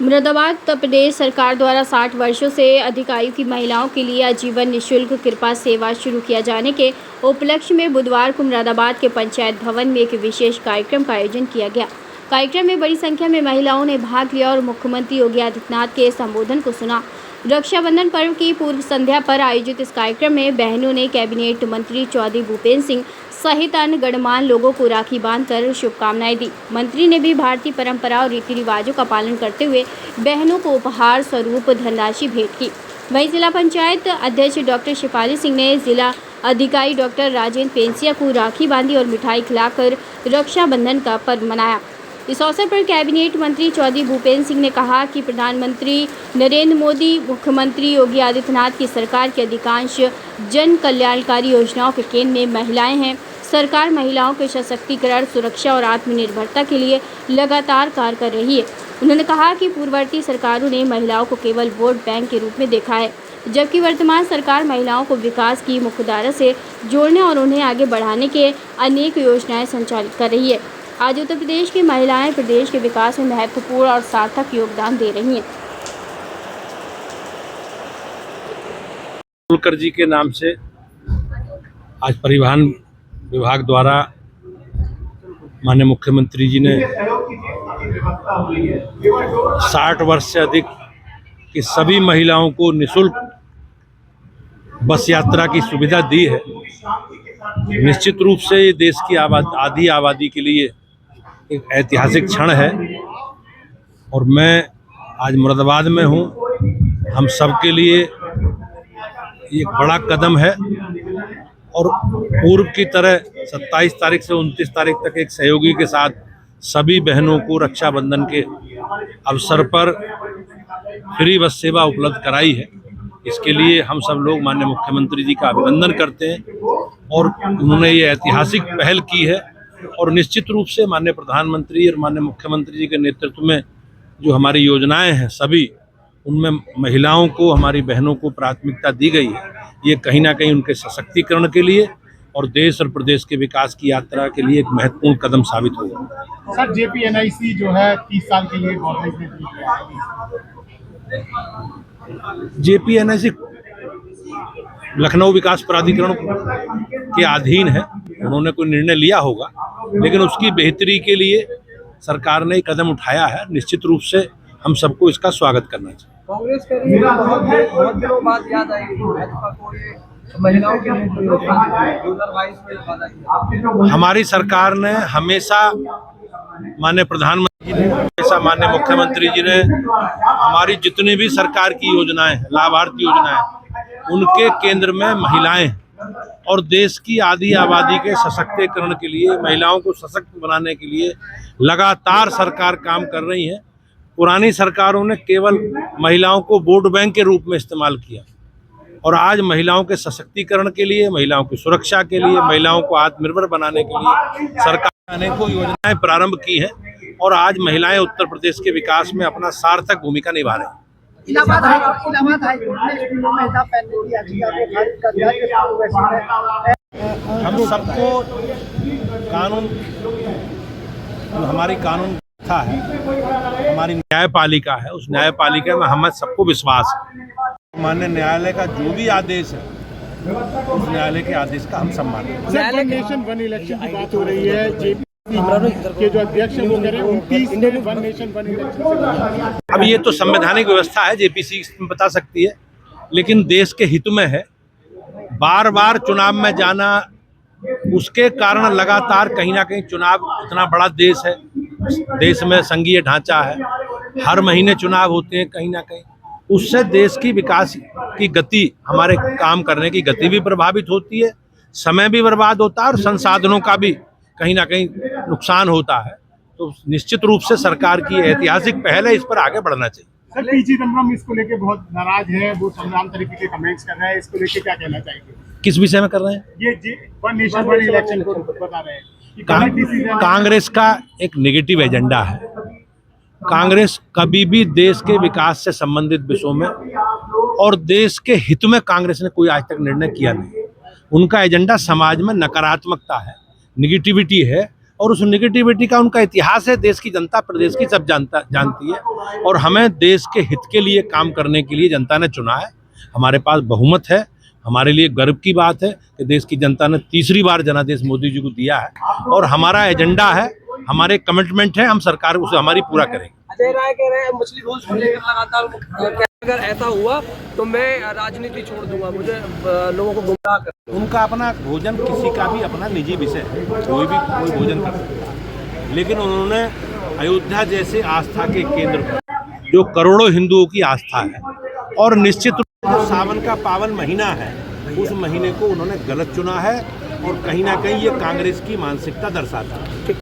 मुरादाबाद उत्तर प्रदेश सरकार द्वारा 60 वर्षों से अधिक आयु की महिलाओं के लिए आजीवन निःशुल्क कृपा सेवा शुरू किया जाने के उपलक्ष्य में बुधवार को मुरादाबाद के पंचायत भवन में एक विशेष कार्यक्रम का आयोजन किया गया। कार्यक्रम में बड़ी संख्या में महिलाओं ने भाग लिया और मुख्यमंत्री योगी आदित्यनाथ के संबोधन को सुना। रक्षाबंधन पर्व की पूर्व संध्या पर आयोजित इस कार्यक्रम में बहनों ने कैबिनेट मंत्री चौधरी भूपेंद्र सिंह सहित अन्य गणमान्य लोगों को राखी बांधकर शुभकामनाएं दी। मंत्री ने भी भारतीय परंपरा और रीति रिवाजों का पालन करते हुए बहनों को उपहार स्वरूप धनराशि भेंट की। वहीं जिला पंचायत अध्यक्ष डॉक्टर शिफाली सिंह ने जिला अधिकारी डॉक्टर राजेंद्र पेंसिया को राखी बांधी और मिठाई खिलाकर रक्षाबंधन का पर्व मनाया। इस अवसर पर कैबिनेट मंत्री चौधरी भूपेंद्र सिंह ने कहा कि प्रधानमंत्री नरेंद्र मोदी, मुख्यमंत्री योगी आदित्यनाथ की सरकार की अधिकांश जन कल्याणकारी योजनाओं के केंद्र में महिलाएं हैं। सरकार महिलाओं के सशक्तिकरण, सुरक्षा और आत्मनिर्भरता के लिए लगातार कार्य कर रही है। उन्होंने कहा कि पूर्ववर्ती सरकारों ने महिलाओं को केवल वोट बैंक के रूप में देखा है, जबकि वर्तमान सरकार महिलाओं को विकास की मुख्यधारा से जोड़ने और उन्हें आगे बढ़ाने के अनेक योजनाएं संचालित कर रही है। आज उत्तर प्रदेश की महिलाएं प्रदेश के विकास में महत्वपूर्ण और सार्थक योगदान दे रही हैं। तनवलकर जी के नाम से आज परिवहन विभाग द्वारा माननीय मुख्यमंत्री जी ने 60 वर्ष से अधिक की सभी महिलाओं को निःशुल्क बस यात्रा की सुविधा दी है। निश्चित रूप से ये देश की आधी आबादी के लिए एक ऐतिहासिक क्षण है और मैं आज मुरादाबाद में हूँ। हम सब के लिए ये एक बड़ा कदम है और पूर्व की तरह 27 तारीख से 29 तारीख तक एक सहयोगी के साथ सभी बहनों को रक्षाबंधन के अवसर पर फ्री बस सेवा उपलब्ध कराई है। इसके लिए हम सब लोग माननीय मुख्यमंत्री जी का अभिनंदन करते हैं और उन्होंने ये ऐतिहासिक पहल की है और निश्चित रूप से माननीय प्रधानमंत्री और माननीय मुख्यमंत्री जी के नेतृत्व में जो हमारी योजनाएं हैं सभी उनमें महिलाओं को, हमारी बहनों को प्राथमिकता दी गई है। ये कहीं ना कहीं उनके सशक्तिकरण के लिए और देश और प्रदेश के विकास की यात्रा के लिए एक महत्वपूर्ण कदम साबित होगा। सर, JPNIC जो है 30 साल के लिए गवर्नमेंट ने दी है। JPNIC लखनऊ विकास प्राधिकरण के अधीन है। उन्होंने कोई निर्णय लिया होगा, लेकिन उसकी बेहतरी के लिए सरकार ने कदम उठाया है। निश्चित रूप से हम सबको इसका स्वागत करना चाहिए। कांग्रेस के लिए बहुत दिनों बाद याद आई भाजपा को ये महिलाओं के लिए 2022 में वादा किया। हमारी सरकार ने हमेशा माननीय प्रधानमंत्री जी ने, हमेशा माननीय मुख्यमंत्री जी ने हमारी जितनी भी सरकार की योजनाएं, लाभार्थी योजनाएं, उनके केंद्र में महिलाएं और देश की आधी आबादी के सशक्तिकरण के लिए, महिलाओं को सशक्त बनाने के लिए लगातार सरकार काम कर रही है। पुरानी सरकारों ने केवल महिलाओं को वोट बैंक के रूप में इस्तेमाल किया और आज महिलाओं के सशक्तिकरण के लिए, महिलाओं की सुरक्षा के लिए, महिलाओं को आत्मनिर्भर बनाने के लिए सरकार ने अनेकों योजनाएं प्रारंभ की हैं और आज महिलाएं उत्तर प्रदेश के विकास में अपना सार्थक भूमिका निभा रही हैं। इलाहाबाद हाईकोर्ट ने स्कूलों में हिजाब पहनने की याचिका को खारिज कर दिया। हम सबको कानून, हमारी कानून व्यवस्था है, हमारी न्यायपालिका है, उस न्यायपालिका में हमें सबको विश्वास है। माननीय न्यायालय का जो भी आदेश है उस न्यायालय के आदेश का हम सम्मान करते हैं। वन नेशन वन इलेक्शन की बात हो रही है। JPC के जो अध्यक्ष हैं वो कह रहे हैं 29 वन नेशन वन इलेक्शन। अब ये तो संवैधानिक व्यवस्था है, JPC बता सकती है, लेकिन देश के हित में है। बार बार चुनाव में जाना, उसके कारण लगातार कहीं ना कहीं चुनाव, इतना बड़ा देश है, देश में संघीय ढांचा है, हर महीने चुनाव होते हैं, कहीं ना कहीं उससे देश की विकास की गति, हमारे काम करने की गति भी प्रभावित होती है, समय भी बर्बाद होता है और संसाधनों का भी कहीं ना कहीं नुकसान होता है। तो निश्चित रूप से सरकार की ऐतिहासिक पहल है, इस पर आगे बढ़ना चाहिए। सर, पी चिदम्बरम इसको लेके बहुत नाराज है, वो संग्राम तरीके के कमेंट्स कर रहे हैं, इसको लेके क्या कहना चाहेंगे? किस विषय में कर रहे हैं? ये वन नेशन वन इलेक्शन को बता रहे हैं। कांग्रेस का एक नेगेटिव एजेंडा है। कांग्रेस कभी भी देश के विकास से संबंधित विषयों में और देश के हित में कांग्रेस ने कोई आज तक निर्णय किया नहीं। उनका एजेंडा समाज में नकारात्मकता है, निगेटिविटी है, और उस निगेटिविटी का उनका इतिहास है। देश की जनता, प्रदेश की सब जानती है और हमें देश के हित के लिए काम करने के लिए जनता ने चुना है। हमारे पास बहुमत है। हमारे लिए गर्व की बात है कि देश की जनता ने तीसरी बार जनादेश मोदी जी को दिया है और हमारा एजेंडा है, हमारे कमिटमेंट है, हम सरकार उसे हमारी पूरा करेंगे। अजय राय कह रहे हैं मछली घोष को लेकर लगातार अगर ऐसा हुआ तो मैं राजनीति छोड़ दूंगा, मुझे लोगों को गुमराह कर। उनका अपना भोजन, किसी का भी अपना निजी विषय है, कोई भोजन कर सकता है, लेकिन उन्होंने अयोध्या जैसे आस्था के केंद्र पर जो करोड़ों हिंदुओं की आस्था है और निश्चित रूप से सावन का पावन महीना है, उस महीने को उन्होंने गलत चुना है और कहीं ना कहीं ये कांग्रेस की मानसिकता दर्शाता है।